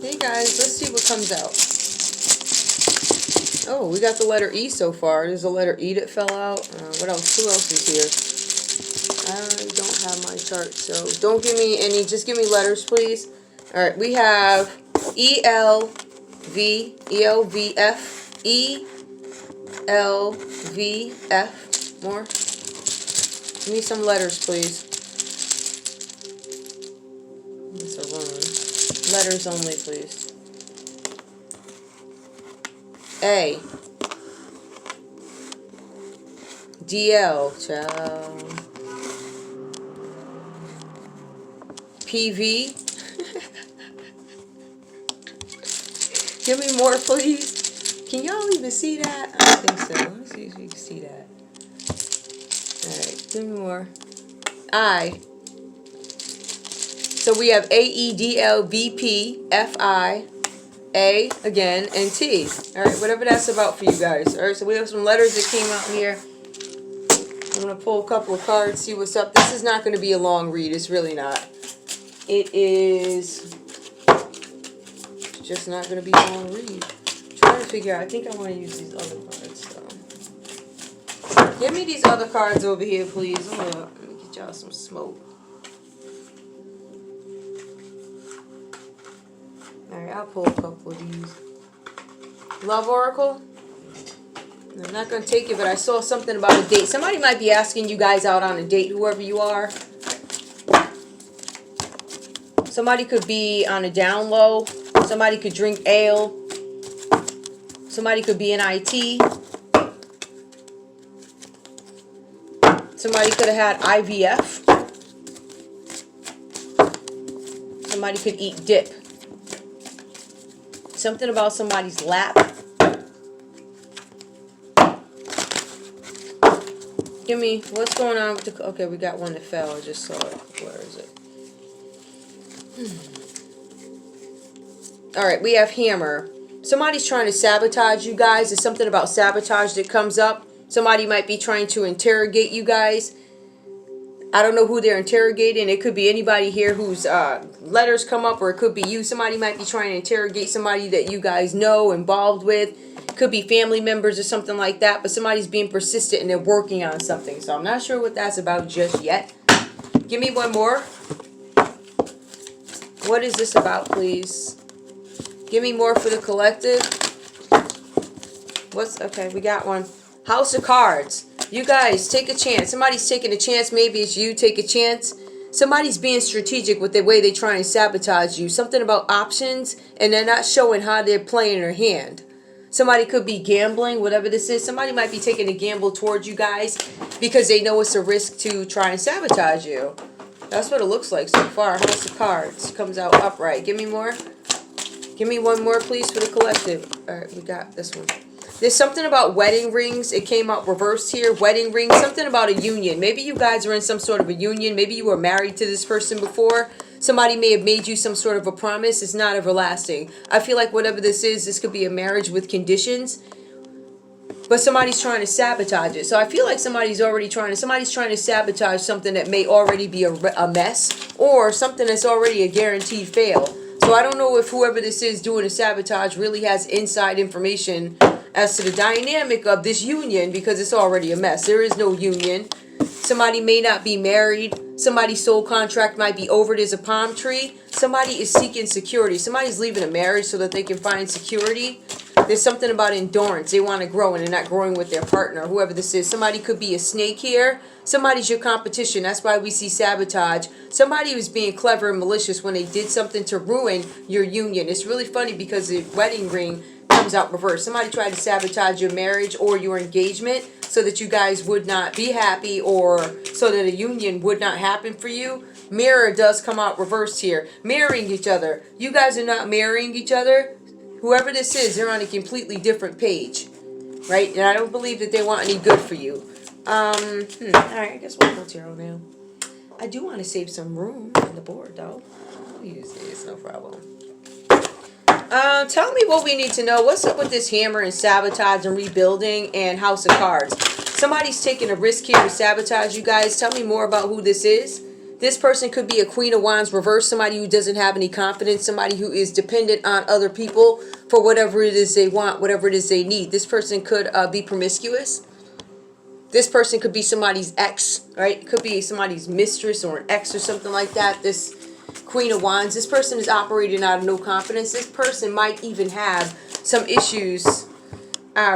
Hey guys, let's see what comes out. Oh, we got the letter E so far. There's a letter E that fell out. What else? Who else is here? I don't have my chart, so don't give me any. Just give me letters, please. All right, we have E L V E L V F E L V F. More. Give me some letters, please. That's a wrong. Letters only, please. A. DL, child. PV. Give me more, please. Can y'all even see that? I don't think so. Let me see if you can see that. Alright, give me more. I. So we have AEDLVP, A again, and T. Alright, whatever that's about for you guys. Alright, so we have some letters that came out here. I'm going to pull a couple of cards, see what's up. This is not going to be a long read. It's really not. It is just not going to be a long read. I'm trying to figure out. I think I want to use these other cards. So. Give me these other cards over here, please. Let me get y'all some smoke. Alright, I'll pull a couple of these. Love Oracle. I'm not going to take it, but I saw something about a date. Somebody might be asking you guys out on a date, whoever you are. Somebody could be on a down low. Somebody could drink ale. Somebody could be in IT. Somebody could have had IVF. Somebody could eat dip. Something about somebody's lap. Give me, what's going on with the, okay, we got one that fell. I just saw it. Where is it? Alright, we have hammer. Somebody's trying to sabotage you guys. There's something about sabotage that comes up. Somebody might be trying to interrogate you guys. I don't know who they're interrogating. It could be anybody here whose letters come up, or it could be you. Somebody might be trying to interrogate somebody that you guys know, involved with. Could be family members or something like that, but somebody's being persistent and they're working on something. So I'm not sure what that's about just yet. Give me one more. What is this about, please? Give me more for the collective. Okay, we got one. House of Cards. You guys, take a chance. Somebody's taking a chance. Maybe it's you. Take a chance. Somebody's being strategic with the way they try and sabotage you. Something about options, and they're not showing how they're playing their hand. Somebody could be gambling, whatever this is. Somebody might be taking a gamble towards you guys because they know it's a risk to try and sabotage you. That's what it looks like so far. House of Cards comes out upright. Give me more. Give me one more, please, for the collective. All right, we got this one. There's something about wedding rings. It came out reversed here. Wedding rings. Something about a union. Maybe you guys are in some sort of a union. Maybe you were married to this person before. Somebody may have made you some sort of a promise. It's not everlasting. I feel like whatever this is, this could be a marriage with conditions. But somebody's trying to sabotage it. So I feel like somebody's trying to sabotage something that may already be a mess. Or something that's already a guaranteed fail. So I don't know if whoever this is doing a sabotage really has inside information as to the dynamic of this union, because it's already a mess. There is no union. Somebody may not be married. Somebody's soul contract might be over. There's a palm tree. Somebody is seeking security. Somebody's leaving a marriage so that they can find security. There's something about endurance. They want to grow and they're not growing with their partner, whoever this is. Somebody could be a snake here. Somebody's your competition. That's why we see sabotage. Somebody was being clever and malicious when they did something to ruin your union. It's really funny because the wedding ring comes out reversed. Somebody tried to sabotage your marriage or your engagement so that you guys would not be happy, or so that a union would not happen for you. Mirror does come out reversed here. Marrying each other. You guys are not marrying each other. Whoever this is, they're on a completely different page. Right? And I don't believe that they want any good for you. Alright, I guess we'll go tarot now. I do want to save some room on the board, though. I'll use these, no problem. Tell me what we need to know. What's up with this hammer and sabotage and rebuilding and House of Cards? Somebody's taking a risk here to sabotage you guys. Tell me more about who this is. This person could be a Queen of Wands reverse, somebody who doesn't have any confidence, somebody who is dependent on other people for whatever it is they want, whatever it is they need. This person could be promiscuous. This person could be somebody's ex, right? It could be somebody's mistress or an ex or something like that. This Queen of Wands, this person is operating out of no confidence. This person might even have some issues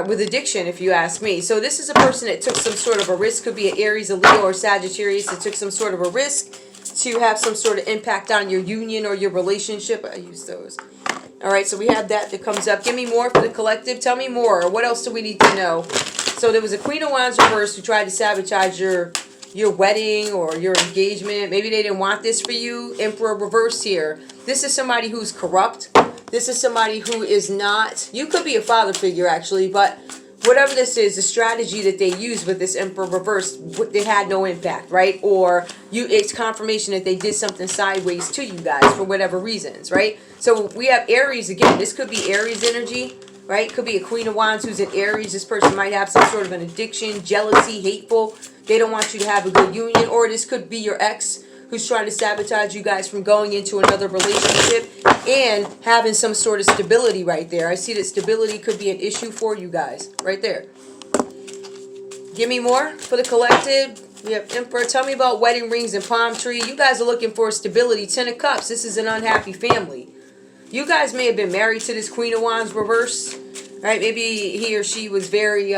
with addiction, if you ask me. So this is a person that took some sort of a risk. Could be an Aries, a Leo, or Sagittarius that took some sort of a risk to have some sort of impact on your union or your relationship. I use those. All right, so we have that comes up. Give me more for the collective. Tell me more. What else do we need to know? So there was a Queen of Wands reverse who tried to sabotage your wedding or your engagement. Maybe they didn't want this for you. Emperor reverse here. This is somebody who's corrupt. This is somebody who is not, you could be a father figure actually, but whatever this is, the strategy that they use with this Emperor reverse, they had no impact, right? Or it's confirmation that they did something sideways to you guys for whatever reasons, right? So we have Aries again. This could be Aries energy, right? Could be a Queen of Wands who's in Aries. This person might have some sort of an addiction, jealousy, hateful. They don't want you to have a good union. Or this could be your ex who's trying to sabotage you guys from going into another relationship and having some sort of stability right there. I see that stability could be an issue for you guys right there. Give me more for the collective. We have Emperor. Tell me about wedding rings and palm tree. You guys are looking for stability. 10 of Cups. This is an unhappy family. You guys may have been married to this Queen of Wands reverse. Right? Maybe he or she was very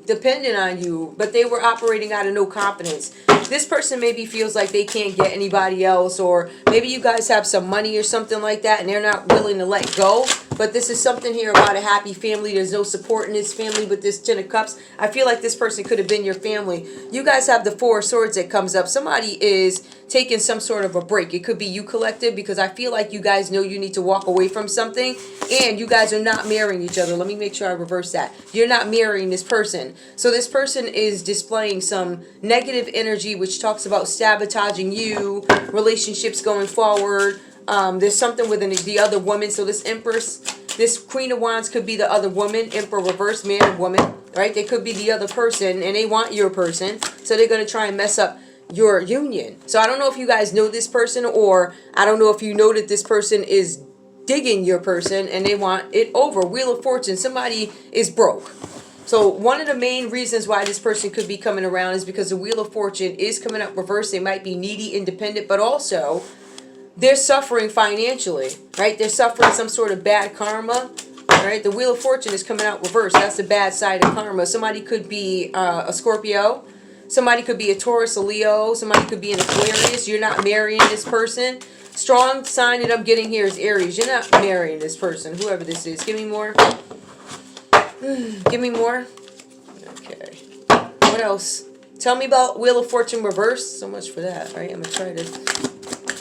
dependent on you, but they were operating out of no confidence. This person maybe feels like they can't get anybody else, or maybe you guys have some money or something like that and they're not willing to let go. But this is something here about a happy family. There's no support in this family with this 10 of Cups. I feel like this person could have been your family. You guys have the 4 of Swords that comes up. Somebody is taking some sort of a break. It could be you collective, because I feel like you guys know you need to walk away from something and you guys are not marrying each other. Let me make sure I reverse that. You're not marrying this person. So this person is displaying some negative energy, which talks about sabotaging you, relationships going forward. There's something with the other woman. So this Empress, this Queen of Wands could be the other woman. Emperor reverse, man and woman, right? They could be the other person and they want your person. So they're going to try and mess up your union. So I don't know if you guys know this person, or I don't know if you know that this person is digging your person and they want it over. Wheel of Fortune. Somebody is broke. So one of the main reasons why this person could be coming around is because the Wheel of Fortune is coming up reverse. They might be needy, independent, but also they're suffering financially, right? They're suffering some sort of bad karma, right? The Wheel of Fortune is coming out reverse. That's the bad side of karma. Somebody could be a Scorpio. Somebody could be a Taurus, a Leo. Somebody could be an Aquarius. You're not marrying this person. Strong sign that I'm getting here is Aries. You're not marrying this person, whoever this is. Give me more. Give me more. Okay. What else? Tell me about Wheel of Fortune reverse. So much for that, right? I'm going to try to...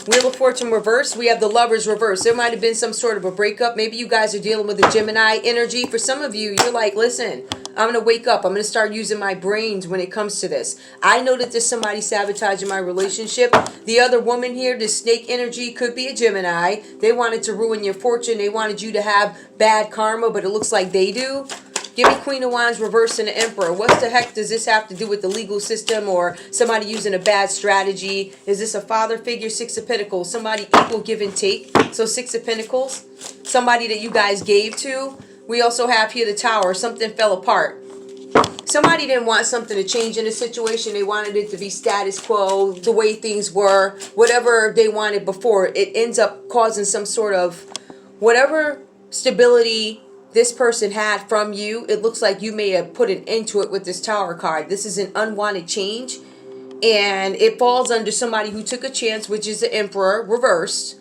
Wheel of Fortune reverse. We have the Lovers reverse. There might have been some sort of a breakup. Maybe you guys are dealing with the Gemini energy. For some of you, you're like, listen, I'm going to wake up. I'm going to start using my brains when it comes to this. I know that there's somebody sabotaging my relationship. The other woman here, this snake energy, could be a Gemini. They wanted to ruin your fortune. They wanted you to have bad karma, but it looks like they do. Give me Queen of Wands reverse and the Emperor. What the heck does this have to do with the legal system or somebody using a bad strategy? Is this a father figure? 6 of Pentacles. Somebody equal give and take. So 6 of Pentacles. Somebody that you guys gave to. We also have here the Tower. Something fell apart. Somebody didn't want something to change in the situation. They wanted it to be status quo, the way things were. Whatever they wanted before. It ends up causing some sort of whatever stability this person had from you. It looks like you may have put an end to it with this Tower card. This is an unwanted change, and it falls under somebody who took a chance, which is the Emperor reversed,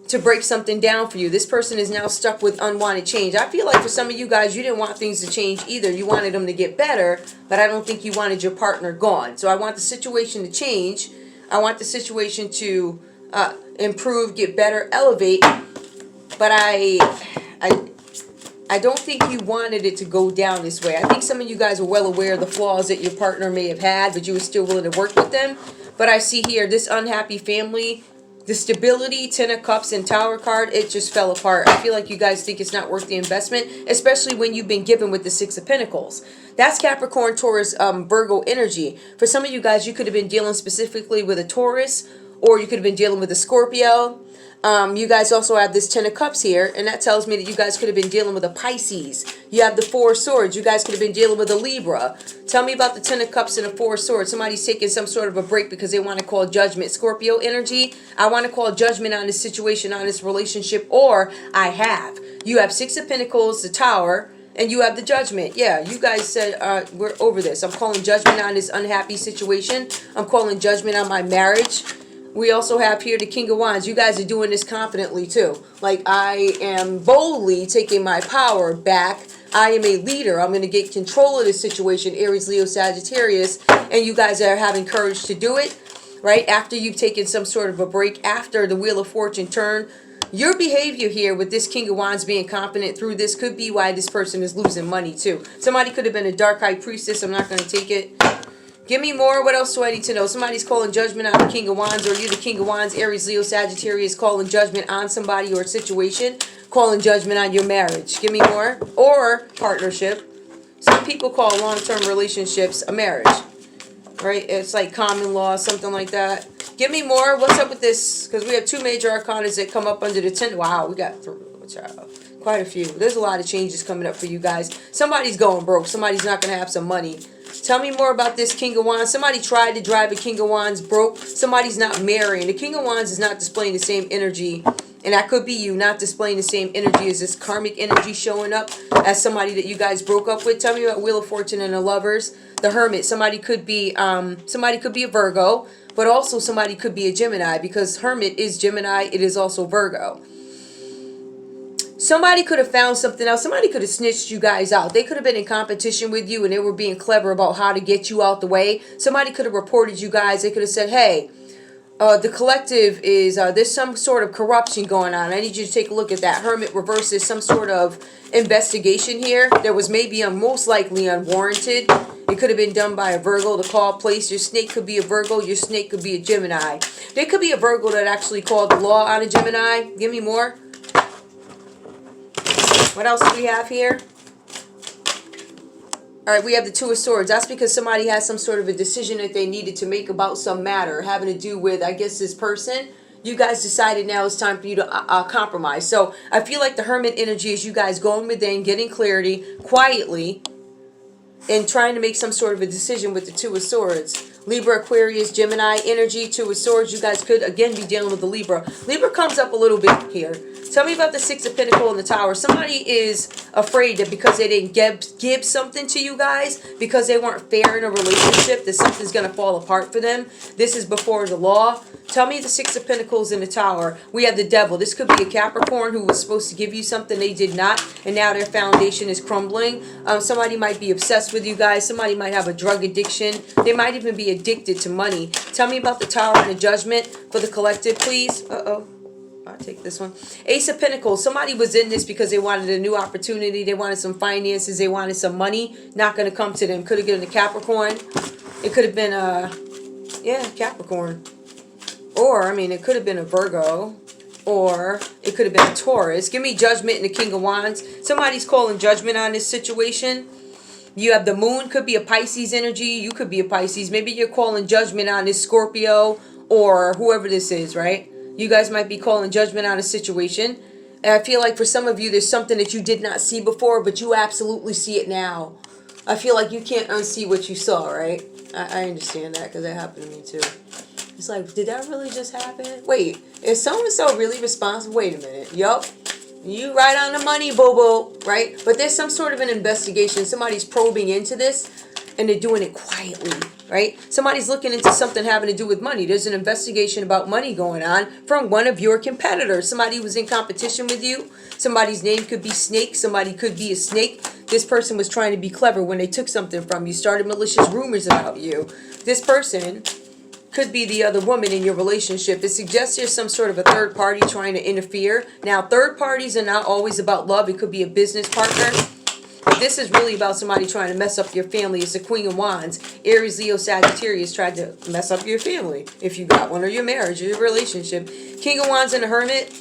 to break something down for you. This person is now stuck with unwanted change. I feel like for some of you guys, you didn't want things to change either. You wanted them to get better, but I don't think you wanted your partner gone. So I want the situation to change. I want the situation to improve, get better, elevate, but I don't think you wanted it to go down this way. I think some of you guys are well aware of the flaws that your partner may have had, but you were still willing to work with them. But I see here, this unhappy family, The stability, Ten of Cups, and Tower card, it just fell apart. I feel like you guys think it's not worth the investment, especially when you've been given with the Six of Pentacles. That's Capricorn, Taurus, Virgo energy. For some of you guys, you could have been dealing specifically with a Taurus, or you could have been dealing with a Scorpio. You guys also have this Ten of Cups here, and that tells me that you guys could have been dealing with a Pisces. You have the Four of Swords. You guys could have been dealing with a Libra. Tell me about the Ten of Cups and the Four of Swords. Somebody's taking some sort of a break because they want to call judgment. Scorpio energy. I want to call judgment on this situation, on this relationship, or I have. You have Six of Pentacles, the Tower, and you have the Judgment. Yeah, you guys said, we're over this. I'm calling judgment on this unhappy situation. I'm calling judgment on my marriage. We also have here the King of Wands. You guys are doing this confidently too. Like, I am boldly taking my power back. I am a leader. I'm going to get control of this situation. Aries, Leo, Sagittarius. And you guys are having courage to do it. Right? After you've taken some sort of a break. After the Wheel of Fortune turn. Your behavior here with this King of Wands being confident through this could be why this person is losing money too. Somebody could have been a Dark High Priestess. I'm not going to take it. Give me more. What else do I need to know? Somebody's calling judgment on the King of Wands, or you're the King of Wands, Aries, Leo, Sagittarius, calling judgment on somebody or a situation, calling judgment on your marriage. Give me more. Or partnership. Some people call long-term relationships a marriage. Right? It's like common law, something like that. Give me more. What's up with this? Because we have two major arcanas that come up under the 10. Wow, we got quite a few. There's a lot of changes coming up for you guys. Somebody's going broke. Somebody's not going to have some money. Tell me more about this King of Wands. Somebody tried to drive a King of Wands broke. Somebody's not marrying. The King of Wands is not displaying the same energy. And that could be you not displaying the same energy as this karmic energy showing up as somebody that you guys broke up with. Tell me about Wheel of Fortune and the Lovers. The Hermit. Somebody could be a Virgo, but also somebody could be a Gemini, because Hermit is Gemini. It is also Virgo. Somebody could have found something else. Somebody could have snitched you guys out. They could have been in competition with you and they were being clever about how to get you out the way. Somebody could have reported you guys. They could have said, hey, the collective is, there's some sort of corruption going on. I need you to take a look at that. Hermit reverses some sort of investigation here. There was maybe most likely unwarranted. It could have been done by a Virgo to call place. Your snake could be a Virgo. Your snake could be a Gemini. There could be a Virgo that actually called the law on a Gemini. Give me more. What else do we have here? All right, we have the Two of Swords. That's because somebody has some sort of a decision that they needed to make about some matter having to do with, I guess, this person. You guys decided now it's time for you to compromise. So I feel like the Hermit energy is you guys going within, getting clarity quietly, and trying to make some sort of a decision with the Two of Swords. Libra, Aquarius, Gemini energy, Two of Swords. You guys could, again, be dealing with the Libra. Libra comes up a little bit here. Tell me about the Six of Pentacles and the Tower. Somebody is afraid that because they didn't give something to you guys, because they weren't fair in a relationship, that something's going to fall apart for them. This is before the law. Tell me the Six of Pentacles and the Tower. We have the Devil. This could be a Capricorn who was supposed to give you something they did not, and now their foundation is crumbling. Somebody might be obsessed with you guys. Somebody might have a drug addiction. They might even be addicted to money. Tell me about the Tower and the Judgment for the collective, please. Uh-oh. I'll take this one. Ace of Pentacles. Somebody was in this because they wanted a new opportunity. They wanted some finances. They wanted some money. Not going to come to them. Could have been a Capricorn. It could have been Capricorn. Or, I mean, it could have been a Virgo. Or it could have been a Taurus. Give me Judgment and the King of Wands. Somebody's calling judgment on this situation. You have the Moon. Could be a Pisces energy. You could be a Pisces. Maybe you're calling judgment on this Scorpio or whoever this is, right? You guys might be calling judgment on a situation. And I feel like for some of you, there's something that you did not see before, but you absolutely see it now. I feel like you can't unsee what you saw, right? I understand that because that happened to me too. It's like, did that really just happen? Wait, is so-and-so really responsible? Wait a minute. Yup. You right on the money, boo-boo, right? But there's some sort of an investigation. Somebody's probing into this, and they're doing it quietly, right? Somebody's looking into something having to do with money. There's an investigation about money going on from one of your competitors. Somebody was in competition with you. Somebody's name could be Snake. Somebody could be a snake. This person was trying to be clever when they took something from you, started malicious rumors about you. This person could be the other woman in your relationship. It suggests there's some sort of a third party trying to interfere. Now, third parties are not always about love. It could be a business partner. this is really about somebody trying to mess up your family. It's the Queen of Wands. Aries, Leo, Sagittarius tried to mess up your family, if you got one, or your marriage, or your relationship. King of Wands and the Hermit.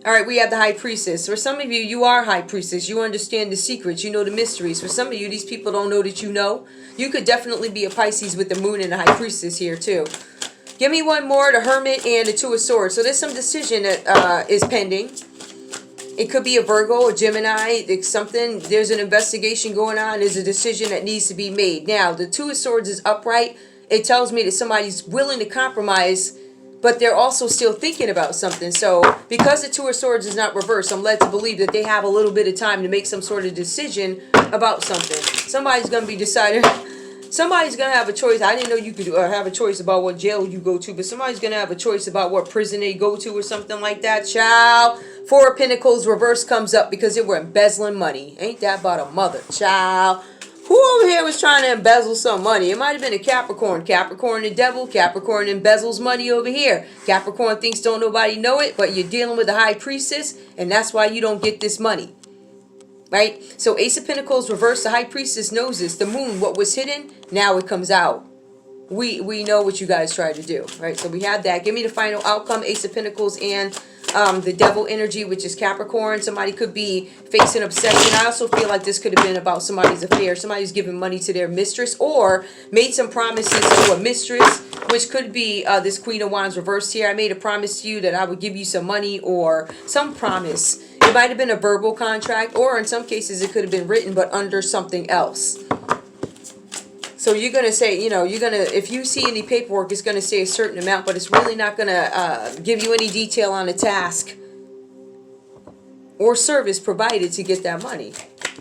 All right, we have the High Priestess. For some of you, you are High Priestess. You understand the secrets. You know the mysteries. For some of you, these people don't know that you know. You could definitely be a Pisces with the Moon and the High Priestess here, too. Give me one more, the Hermit and the Two of Swords. So there's some decision that is pending. It could be a Virgo, a Gemini. It's something. There's an investigation going on. There's a decision that needs to be made. Now, the Two of Swords is upright. It tells me that somebody's willing to compromise, but they're also still thinking about something. So because the Two of Swords is not reversed, I'm led to believe that they have a little bit of time to make some sort of decision about something. Somebody's going to be deciding. Somebody's going to have a choice. I didn't know you could have a choice about what jail you go to, but somebody's going to have a choice about what prison they go to or something like that. Child. Four of Pentacles reverse comes up because they were embezzling money. Ain't that about a mother? Child. Who over here was trying to embezzle some money? It might have been a Capricorn. Capricorn the devil. Capricorn embezzles money over here. Capricorn thinks don't nobody know it, but you're dealing with a High Priestess, and that's why you don't get this money. Right? So Ace of Pentacles reverse, the High Priestess knows this. The Moon, what was hidden, now it comes out. We know what you guys tried to do. Right? So we have that. Give me the final outcome, Ace of Pentacles and the devil energy, which is Capricorn. Somebody could be facing obsession. I also feel like this could have been about somebody's affair. Somebody's giving money to their mistress or made some promises to a mistress, which could be this Queen of Wands reversed here. I made a promise to you that I would give you some money or some promise. It might have been a verbal contract, or in some cases it could have been written but under something else. So you're going to say, you know, you're going to, if you see any paperwork, it's going to say a certain amount, but it's really not going to give you any detail on a task or service provided to get that money.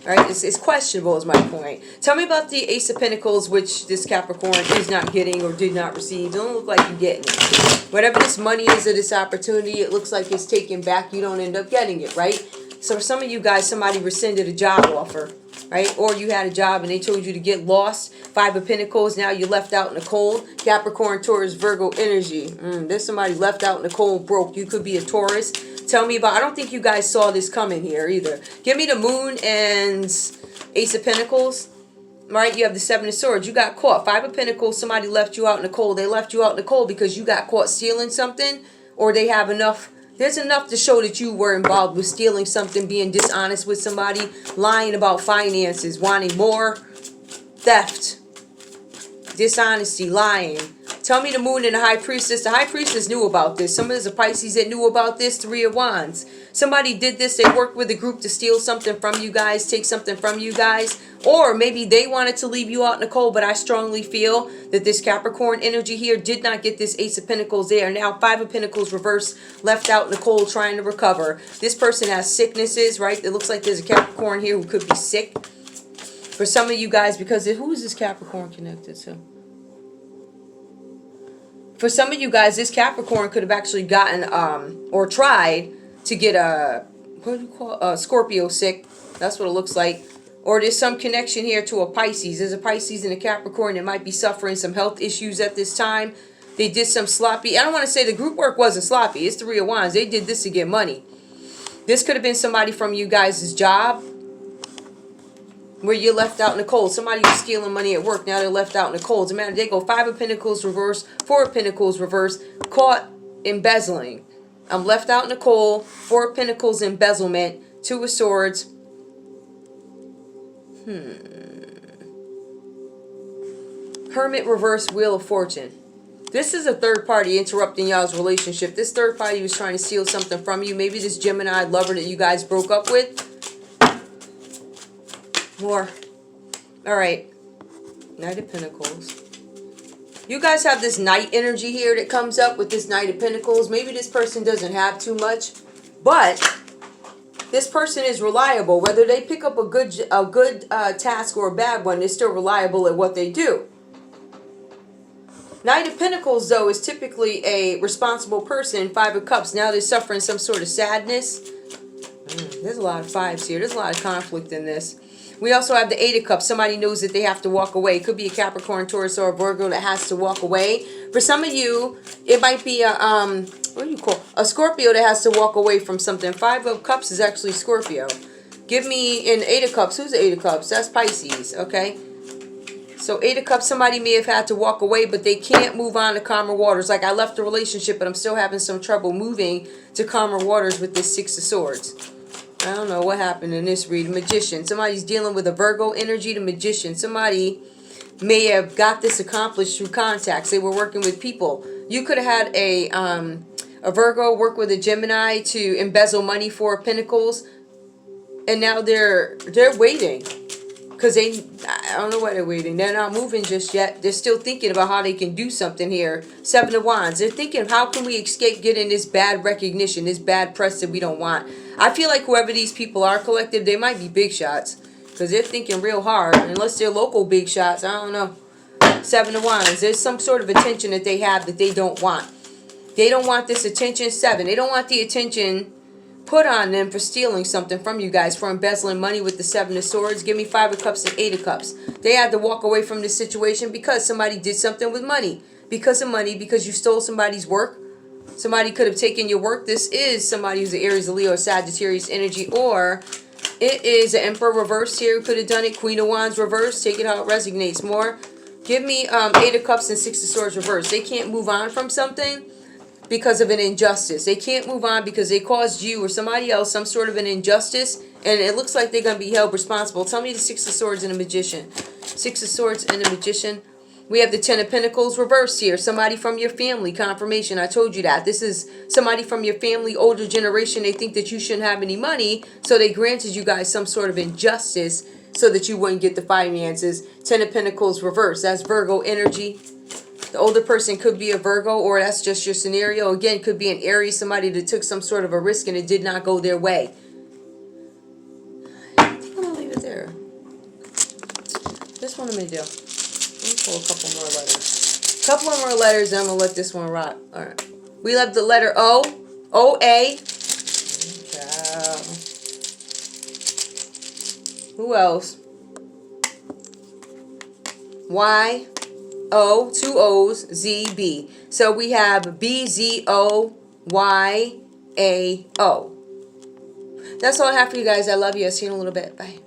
All right, it's questionable is my point. Tell me about the Ace of Pentacles, which this Capricorn is not getting or did not receive. Don't look like you're getting it. Whatever this money is or this opportunity, it looks like it's taken back. You don't end up getting it, right? So for some of you guys, somebody rescinded a job offer, right? Or you had a job and they told you to get lost. Five of Pentacles, now you're left out in the cold. Capricorn, Taurus, Virgo energy. There's somebody left out in the cold, broke. You could be a Taurus. Tell me about, I don't think you guys saw this coming here either. Give me the Moon and Ace of Pentacles. Right, you have the Seven of Swords. You got caught. Five of Pentacles, somebody left you out in the cold. They left you out in the cold because you got caught stealing something, or they have enough. There's enough to show that you were involved with stealing something, being dishonest with somebody, lying about finances, wanting more, theft, dishonesty, lying. Tell me the Moon and the High Priestess. The High Priestess knew about this. Some of the Pisces that knew about this. Three of Wands. Somebody did this. They worked with a group to steal something from you guys, take something from you guys. Or maybe they wanted to leave you out in the cold, but I strongly feel that this Capricorn energy here did not get this Ace of Pentacles there. Now Five of Pentacles reverse, left out in the cold trying to recover. This person has sicknesses, right? It looks like there's a Capricorn here who could be sick. For some of you guys, because who is this Capricorn connected to? For some of you guys, this Capricorn could have actually gotten or tried to get a, what do you call a Scorpio sick. That's what it looks like. Or there's some connection here to a Pisces. There's a Pisces and a Capricorn that might be suffering some health issues at this time. They did some sloppy. I don't want to say the group work wasn't sloppy. It's Three of Wands. They did this to get money. This could have been somebody from you guys' job where you're left out in the cold. Somebody was stealing money at work. Now they're left out in the cold. As a matter of fact, they go Five of Pentacles reverse, Four of Pentacles reverse, caught embezzling. I'm left out in the cold. Four of Pentacles embezzlement, Two of Swords. Hermit reverse, Wheel of Fortune. This is a third party interrupting y'all's relationship. This third party was trying to steal something from you. Maybe this Gemini lover that you guys broke up with. More. Alright. Knight of Pentacles. You guys have this Knight energy here that comes up with this Knight of Pentacles. Maybe this person doesn't have too much, but this person is reliable. Whether they pick up a good task or a bad one, they're still reliable at what they do. Knight of Pentacles, though, is typically a responsible person. Five of Cups. Now they're suffering some sort of sadness. There's a lot of fives here. There's a lot of conflict in this. We also have the Eight of Cups. Somebody knows that they have to walk away. It could be a Capricorn, Taurus, or a Virgo that has to walk away. For some of you, it might be a what do you call a Scorpio that has to walk away from something. Five of Cups is actually Scorpio. Give me an Eight of Cups. Who's the Eight of Cups? That's Pisces, okay? So Eight of Cups, somebody may have had to walk away, but they can't move on to calmer waters. Like, I left the relationship, but I'm still having some trouble moving to calmer waters with this Six of Swords. I don't know what happened in this read. Magician. Somebody's dealing with a Virgo energy. The Magician. Somebody may have got this accomplished through contacts. They were working with people. You could have had a Virgo work with a Gemini to embezzle money for Pentacles, and now they're waiting. Because I don't know why they're waiting. They're not moving just yet. They're still thinking about how they can do something here. Seven of Wands. They're thinking, how can we escape getting this bad recognition, this bad press that we don't want? I feel like whoever these people are, collective, they might be big shots. Because they're thinking real hard. Unless they're local big shots, I don't know. Seven of Wands. There's some sort of attention that they have that they don't want. They don't want this attention. Seven. They don't want the attention put on them for stealing something from you guys, for embezzling money with the Seven of Swords. Give me Five of Cups and Eight of Cups. They had to walk away from this situation because somebody did something with money. Because of money, because you stole somebody's work. Somebody could have taken your work. This is somebody who's an Aries, a Leo, Sagittarius energy, or it is an Emperor reverse here who could have done it. Queen of Wands reverse. Take it how it resonates more. Give me Eight of Cups and Six of Swords reverse. They can't move on from something because of an injustice. They can't move on because they caused you or somebody else some sort of an injustice, and it looks like they're going to be held responsible. Tell me the Six of Swords and a Magician. Six of Swords and a Magician. We have the Ten of Pentacles reversed here. Somebody from your family. Confirmation. I told you that. This is somebody from your family, older generation. They think that you shouldn't have any money, so they granted you guys some sort of injustice so that you wouldn't get the finances. Ten of Pentacles reversed. That's Virgo energy. The older person could be a Virgo, or that's just your scenario. Again, could be an Aries, somebody that took some sort of a risk and it did not go their way. I think I'm going to leave it there. This one I'm going to do. Let me pull a couple more letters. Couple of more letters, and I'm going to let this one rock. All right. We left the letter O. O-A. Ciao. Who else? Y. O, two O's, Z, B. So we have B, Z, O, Y, A, O. That's all I have for you guys. I love you. I'll see you in a little bit. Bye.